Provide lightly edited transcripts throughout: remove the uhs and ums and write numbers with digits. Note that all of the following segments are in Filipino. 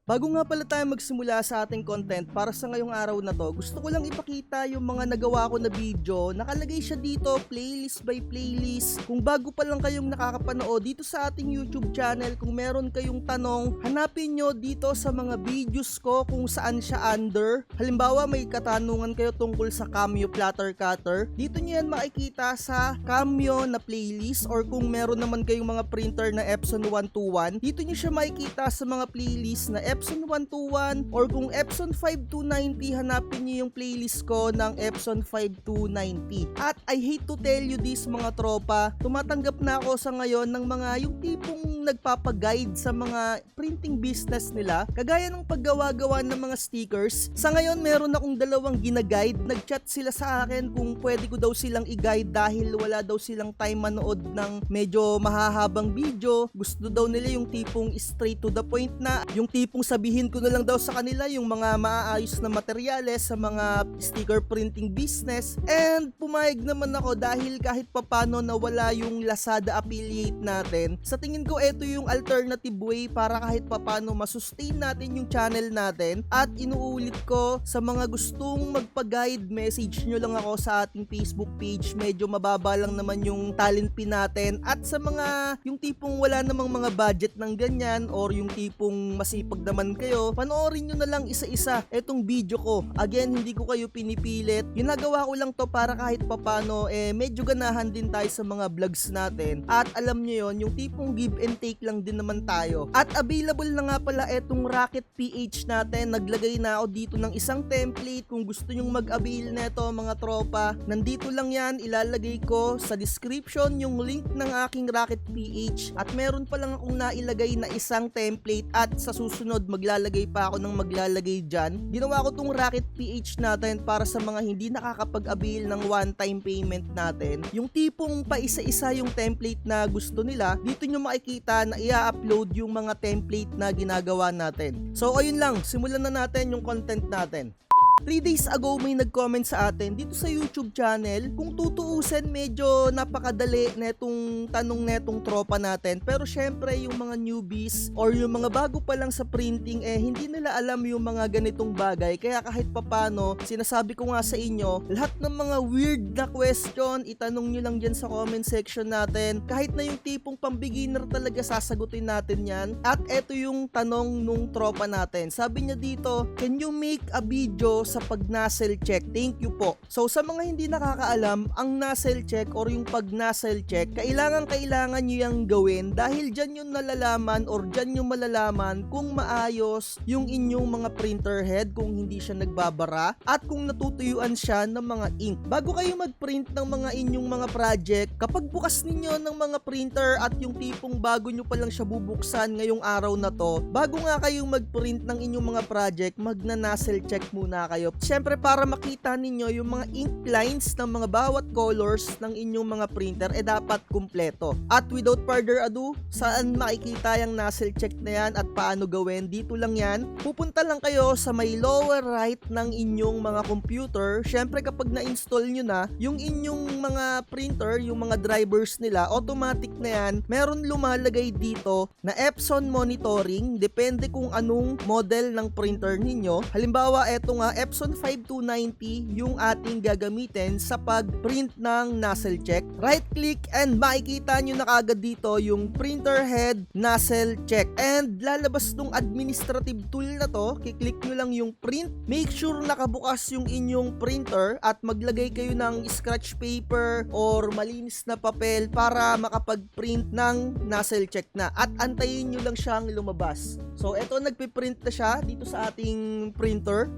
Bago nga pala tayo magsimula sa ating content para sa ngayong araw na to, gusto ko lang ipakita yung mga nagawa ko na video. Nakalagay siya dito, playlist by playlist. Kung bago pa lang kayong nakakapanood dito sa ating YouTube channel, kung meron kayong tanong, hanapin nyo dito sa mga videos ko kung saan siya under. Halimbawa, may katanungan kayo tungkol sa Cameo Platter Cutter. Dito nyo yan makikita sa Cameo na playlist, or kung meron naman kayong mga printer na Epson 121, dito nyo siya makikita sa mga playlist na Epson 121, or kung Epson 5290, hanapin nyo yung playlist ko ng Epson 5290. At I hate to tell you this mga tropa, tumatanggap na ako sa ngayon ng mga yung tipong nagpapaguide sa mga printing business nila, kagaya ng paggawa-gawa ng mga stickers. Sa ngayon meron akong dalawang ginaguide, nagchat sila sa akin kung pwede ko daw silang i-guide dahil wala daw silang time manood ng medyo mahahabang video. Gusto daw nila yung tipong straight to the point na, yung tipong sabihin ko na lang daw sa kanila yung mga maaayos na materyales sa mga sticker printing business. And pumayag naman ako dahil kahit papano nawala yung Lazada affiliate natin. Sa tingin ko ito yung alternative way para kahit papano masustain natin yung channel natin. At inuulit ko sa mga gustong magpa-guide, message nyo lang ako sa ating Facebook page. Medyo mababa lang naman yung talent fee natin. At sa mga yung tipong wala namang mga budget ng ganyan, or yung tipong masipag naman kayo, panoorin nyo na lang isa-isa etong video ko. Again, hindi ko kayo pinipilit. Ginagawa ko lang to para kahit papano medyo ganahan din tayo sa mga vlogs natin. At alam nyo yon, yung tipong give and take lang din naman tayo. At available na nga pala etong Rocket PH natin. Naglagay na ako dito ng isang template. Kung gusto nyong mag-avail neto mga tropa, nandito lang yan, ilalagay ko sa description yung link ng aking Rocket PH. At meron pa lang akong nailagay na isang template, at sa susunod maglalagay pa ako ng maglalagay dyan. Ginawa ko tong Rocket PH natin para sa mga hindi nakakapag-avail ng one-time payment natin. Yung tipong pa isa-isa yung template na gusto nila, dito nyo makikita na i-upload yung mga template na ginagawa natin. So ayun lang, simulan na natin yung content natin. 3 days ago may nag-comment sa atin dito sa YouTube channel. Kung tutuusin, medyo napakadali netong tanong netong tropa natin. Pero syempre yung mga newbies or yung mga bago pa lang sa printing, hindi nila alam yung mga ganitong bagay. Kaya kahit papano, sinasabi ko nga sa inyo, lahat ng mga weird na question, itanong nyo lang dyan sa comment section natin. Kahit na yung tipong pang-beginner talaga, sasagutin natin yan. At eto yung tanong nung tropa natin. Sabi niya dito, can you make a video sa pag-nozzle check? Thank you po. So sa mga hindi nakakaalam, ang nozzle check or yung pag-nozzle check, kailangan nyo yung gawin dahil dyan yung nalalaman or dyan yung malalaman kung maayos yung inyong mga printer head, kung hindi siya nagbabara, at kung natutuyuan siya ng mga ink. Bago kayo mag-print ng mga inyong mga project, kapag bukas ninyo ng mga printer at yung tipong bago nyo pa lang siya bubuksan ngayong araw na to, bago nga kayong mag-print ng inyong mga project, magna-nozzle check muna kayo. Siyempre para makita ninyo yung mga ink lines ng mga bawat colors ng inyong mga printer dapat kumpleto. At without further ado, saan makikita yung nozzle check na yan at paano gawin? Dito lang yan. Pupunta lang kayo sa may lower right ng inyong mga computer. Siyempre kapag na-install nyo na yung inyong mga printer, yung mga drivers nila, automatic na yan. Meron lumalagay dito na Epson monitoring, depende kung anong model ng printer ninyo. Halimbawa, eto nga Epson 5290 yung ating gagamitin sa pag-print ng nozzle check. Right click and makikita nyo na kagad dito yung printer head nozzle check. And lalabas tong administrative tool na to, kiklik nyo lang yung print. Make sure nakabukas yung inyong printer at maglagay kayo ng scratch paper or malinis na papel para makapag-print ng nozzle check na. At antayin nyo lang siyang lumabas. So eto, nagpiprint na siya dito sa ating printer.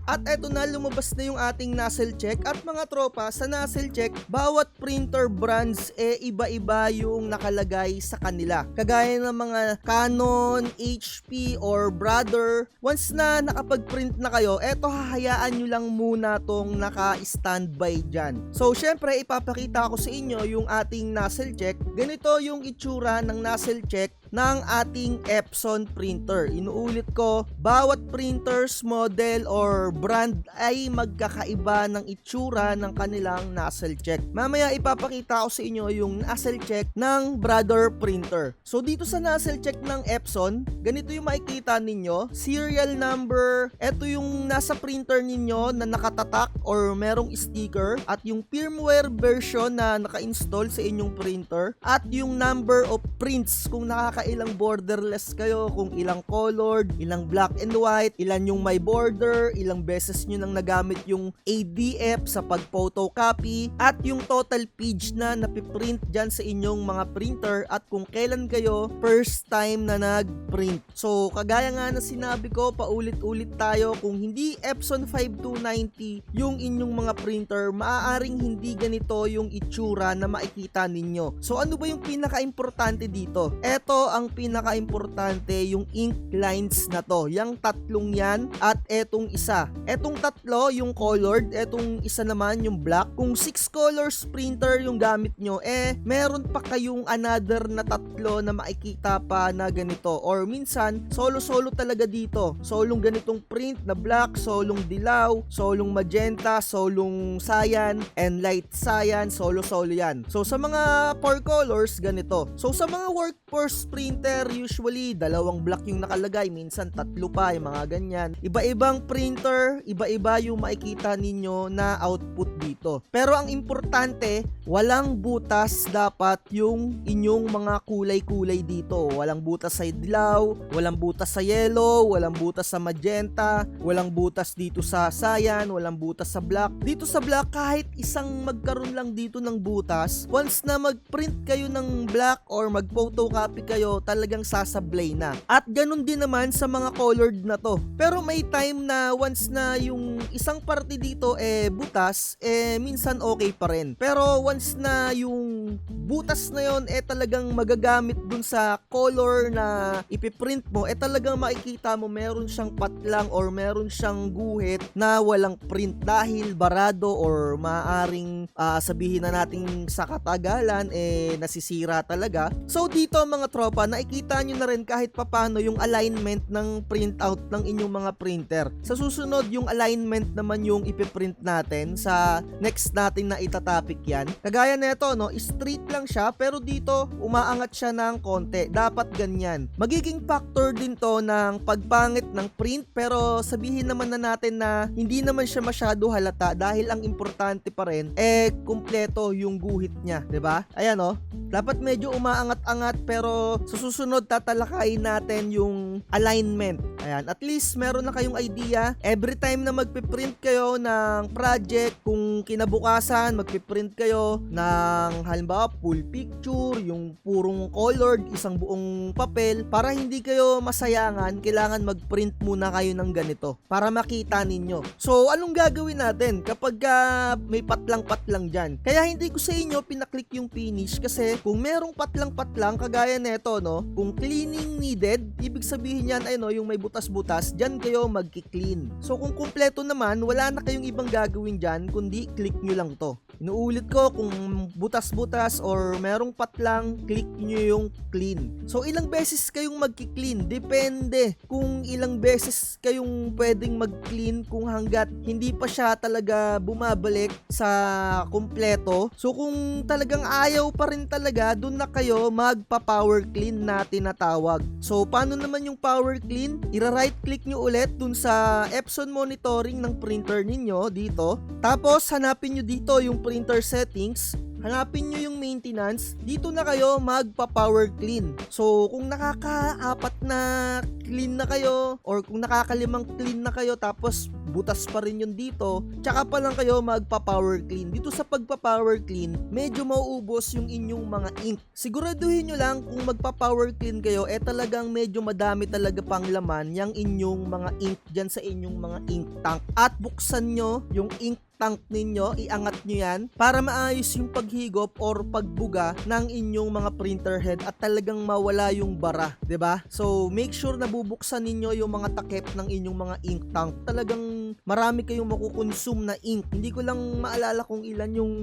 At eto na, lumabas na yung ating nozzle check. At mga tropa, sa nozzle check, bawat printer brands iba-iba yung nakalagay sa kanila. Kagaya ng mga Canon, HP, or Brother. Once na nakapag-print na kayo, eto hahayaan nyo lang muna tong naka-standby dyan. So syempre, ipapakita ko sa inyo yung ating nozzle check. Ganito yung itsura ng nozzle check ng ating Epson printer. Inuulit ko, bawat printers, model, or brand ay magkakaiba ng itsura ng kanilang nozzle check. Mamaya ipapakita ko sa inyo yung nozzle check ng brother printer. So dito sa nozzle check ng Epson, ganito yung makikita ninyo. Serial number, eto yung nasa printer ninyo na nakatatak or merong sticker, at yung firmware version na naka-install sa inyong printer, at yung number of prints kung nakakailang borderless kayo, kung ilang colored, ilang black and white, ilan yung may border, ilang beses nyo nang nagamit yung ADF sa pag-photocopy, at yung total page na napiprint dyan sa inyong mga printer, at kung kailan kayo first time na nag-print. So kagaya nga na sinabi ko, paulit-ulit tayo, kung hindi Epson 5290 yung inyong mga printer, maaaring hindi ganito yung itsura na makikita ninyo. So ano ba yung pinaka-importante dito? Eto ang pinaka-importante, yung ink lines na to. Yang tatlong yan at etong isa. Etong tatlo yung colored, etong isa naman yung black. Kung 6 colors printer yung gamit nyo, meron pa kayong another na tatlo na makikita pa na ganito. Or minsan, solo-solo talaga dito. Solong ganitong print na black, solong dilaw, solong magenta, solong cyan, and light cyan, solo-solo yan. So sa mga 4 colors, ganito. So sa mga workforce printer, usually dalawang black yung nakalagay, minsan tatlo pa, yung mga ganyan. Iba-ibang printer, iba-iba yung makikita ninyo na output dito. Pero ang importante, walang butas dapat yung inyong mga kulay-kulay dito. Walang butas sa dilaw, walang butas sa yellow, walang butas sa magenta, walang butas dito sa cyan, walang butas sa black. Dito sa black, kahit isang magkaroon lang dito ng butas, once na mag-print kayo ng black or mag-photocopy kayo, talagang sasablay na. At ganun din naman sa mga colored na to. Pero may time na once na yung isang parte dito butas, minsan okay pa rin. Pero once na yung butas na yon talagang magagamit dun sa color na ipiprint mo, talagang makikita mo meron siyang patlang or meron siyang guhit na walang print dahil barado or maaring sabihin na natin sa katagalan nasisira talaga. So dito mga tropa, nakikita nyo na rin kahit papano yung alignment ng printout ng inyong mga printer. Sa susunod, yung alignment naman yung ipiprint natin sa next natin na itatopic yan. Kagaya nito, no, straight lang siya pero dito umaangat siya ng konti. Dapat ganyan. Magiging factor din to ng pagpangit ng print, pero sabihin naman na natin na hindi naman siya masyado halata dahil ang importante pa rin kumpleto yung guhit niya, 'di ba? Ayan oh. Dapat medyo umaangat-angat pero sa susunod tatalakayin natin yung alignment. Ayan, at least meron na kayong idea. Every time na magpiprint kayo ng project, kung kinabukasan magpiprint kayo ng halimbawa full picture, yung purong colored, isang buong papel, para hindi kayo masayangan, kailangan magprint muna kayo ng ganito para makita ninyo. So, anong gagawin natin kapag may patlang-patlang dyan? Kaya hindi ko sa inyo pinaklik yung finish kasi kung merong patlang-patlang, kagaya neto, no, kung cleaning needed, ibig sabihin yan ay no, yung may butas-butas, dyan kayo magki-clean. So kung kumpleto naman, wala na kayong ibang gagawin dyan, kundi click nyo lang to. Inuulit ko, kung butas-butas or merong patlang, click nyo yung clean. So ilang beses kayong magki-clean? Depende kung ilang beses kayong pwedeng mag-clean kung hanggat hindi pa siya talaga bumabalik sa kumpleto. So kung talagang ayaw pa rin talaga, dun na kayo magpa-power clean na tinatawag. So paano naman yung power clean? Ira-right click nyo ulit dun sa Epson monitoring ng printer ninyo dito. Tapos hanapin nyo dito yung printer settings. Hanapin nyo yung maintenance, dito na kayo magpa-power clean. So, kung nakaka-4 na clean na kayo, or kung nakaka-5 clean na kayo, tapos butas pa rin yun dito, tsaka pa lang kayo magpa-power clean. Dito sa pagpa-power clean, medyo mauubos yung inyong mga ink. Siguraduhin nyo lang kung magpa-power clean kayo, talagang medyo madami talaga pang laman yung inyong mga ink dyan sa inyong mga ink tank. At buksan nyo yung ink tank ninyo, iangat nyo yan para maayos yung paghigop or pagbuga ng inyong mga printer head at talagang mawala yung bara, 'di ba? So make sure na bubuksan ninyo yung mga takip ng inyong mga ink tank. Talagang marami kayong makukonsume na ink. Hindi ko lang maalala kung ilan yung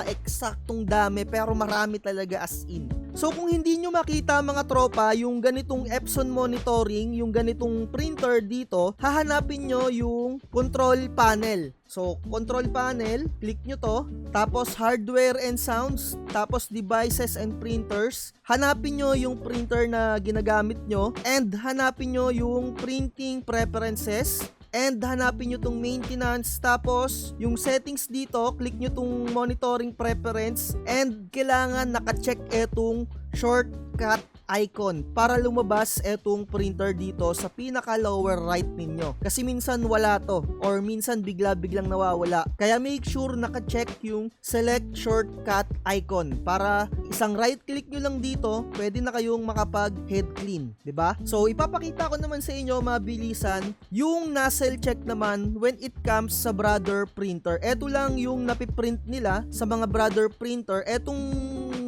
eksaktong dami, pero marami talaga as in. So kung hindi nyo makita mga tropa yung ganitong Epson monitoring, yung ganitong printer dito, hahanapin nyo yung control panel. So, control panel, click nyo to, tapos hardware and sounds, tapos devices and printers. Hanapin nyo yung printer na ginagamit nyo, and hanapin nyo yung printing preferences, and hanapin nyo tong maintenance, tapos yung settings dito, click nyo tong monitoring preference, and kailangan nakacheck etong shortcut icon para lumabas etong printer dito sa pinaka lower right ninyo. Kasi minsan wala to, or minsan bigla-biglang nawawala. Kaya make sure naka-check yung select shortcut icon para isang right click nyo lang dito, pwede na kayong makapag head clean, 'di ba? So ipapakita ko naman sa inyo mabilisan yung nozzle check naman when it comes sa Brother printer. Ito lang yung napiprint nila sa mga Brother printer. Etong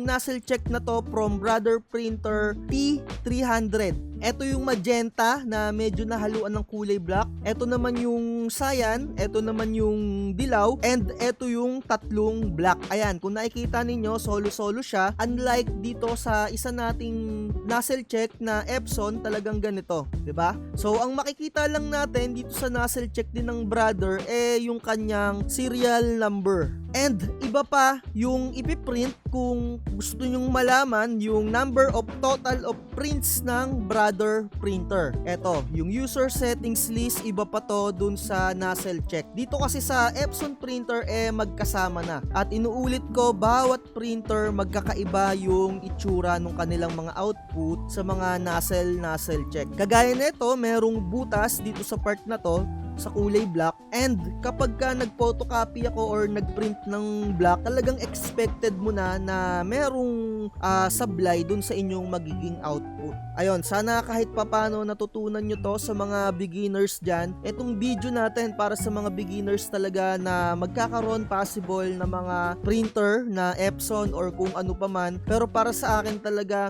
nozzle check na to from Brother printer P300. Ito yung magenta na medyo nahaluan ng kulay black. Ito naman yung cyan, ito naman yung dilaw, and ito yung tatlong black. Ayan, kung nakikita ninyo, solo-solo siya. Unlike dito sa isa nating nozzle check na Epson, talagang ganito, 'di ba? So, ang makikita lang natin dito sa nozzle check din ng Brother yung kanyang serial number. And iba pa yung ipiprint kung gusto nyong malaman yung number of total of prints ng Brother printer. Eto, yung user settings list, iba pa to dun sa nozzle check. Dito kasi sa Epson printer magkasama na. At inuulit ko, bawat printer magkakaiba yung itsura ng kanilang mga output sa mga nozzle check. Kagaya nito, merong butas dito sa part na to sa kulay black, and kapag ka nag-photocopy ako or nag-print ng black, talagang expected mo na merong sablay dun sa inyong magiging output. Ayun, sana kahit papano natutunan nyo to sa mga beginners dyan. Etong video natin para sa mga beginners talaga na magkakaroon possible na mga printer na Epson or kung ano pa man. Pero para sa akin talaga,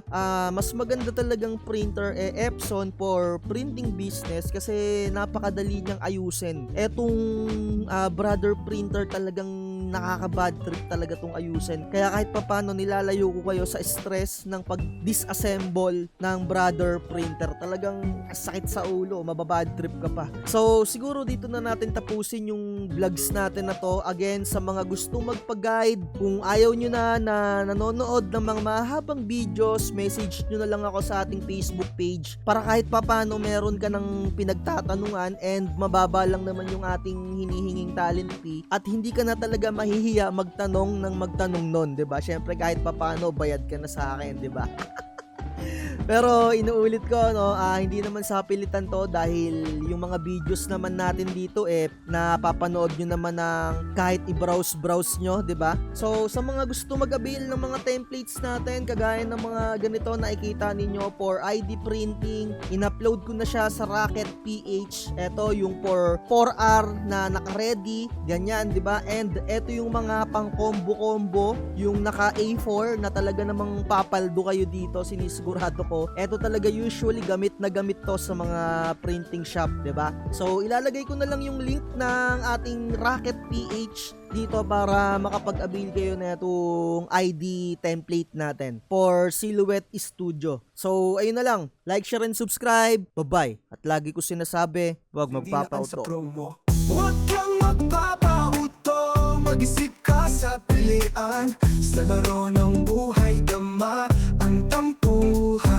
mas maganda talagang printer Epson for printing business kasi napakadali niyang ayusin. Etong Brother printer talagang nakaka-bad trip talaga tong ayusin. Kaya kahit papano nilalayo ko kayo sa stress ng pag-disassemble ng Brother printer. Talagang sakit sa ulo, mababad trip ka pa. So siguro dito na natin tapusin yung vlogs natin na to. Again, sa mga gustong magpa-guide, kung ayaw nyo na nanonood ng mga mahabang videos, message nyo na lang ako sa ating Facebook page para kahit papano meron ka ng pinagtatanungan and mababa lang naman yung ating hinihinging talent fee at hindi ka na talaga mahihiya magtanong ng magtanong nun, 'di ba? Syempre kahit papaano bayad ka na sa akin, 'di ba? Pero inuulit ko, no, hindi naman sa pilitan to dahil yung mga videos naman natin dito napapanood nyo naman ng kahit i-browse nyo, 'di ba? So sa mga gusto mag-avail ng mga templates natin, kagaya ng mga ganito na nakikita ninyo for ID printing, in-upload ko na siya sa Rocket PH. Ito yung for 4R na naka-ready, ganyan, 'di ba? And ito yung mga pang combo, yung naka A4 na talaga namang papaldo kayo dito, sinisigurado ko. Ito talaga usually gamit na gamit to sa mga printing shop, 'di ba? So ilalagay ko na lang yung link ng ating Rocket PH dito para makapag-avail kayo na itong ID template natin for Silhouette Studio. So ayun na lang, like, share, and subscribe. Bye-bye. At lagi ko sinasabi, huwag magpapauto. Huwag kang magpapauto, mag-isip ka sa pilian. Sa laro ng buhay, dama ang tampuhan.